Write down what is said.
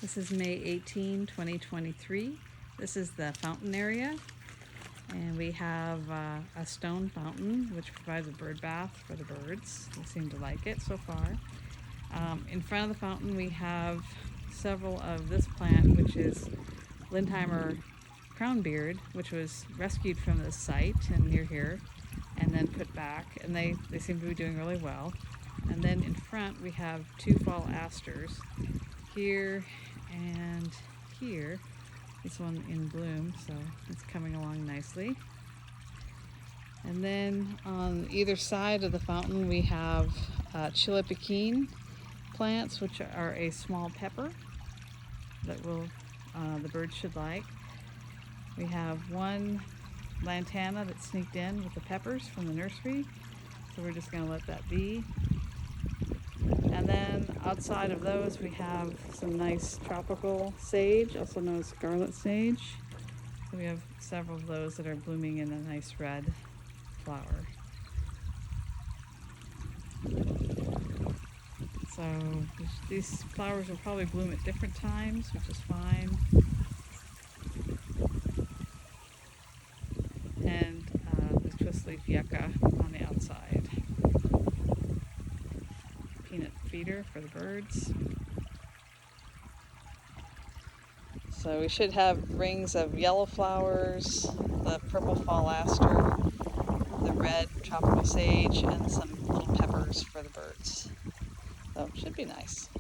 This is May 18, 2023. This is the fountain area, and we have a stone fountain which provides a bird bath for the birds. They seem to like it so far. In front of the fountain we have several of this plant, which is Lindheimer crownbeard, which was rescued from this site and near here and then put back, and they seem to be doing really well. And then in front we have two fall asters here and here. This one in bloom, so it's coming along nicely. And then on either side of the fountain we have chile pequin plants, which are a small pepper that the birds should like. We have one lantana that sneaked in with the peppers from the nursery, so we're just going to let that be. And then outside of those we have some nice tropical sage, also known as scarlet sage. So we have several of those that are blooming in a nice red flower. So these flowers will probably bloom at different times, which is fine. And the twist-leaf yucca on the outside. Peanut feeder for the birds. So we should have rings of yellow flowers, the purple fall aster, the red tropical sage, and some little peppers for the birds. So it should be nice.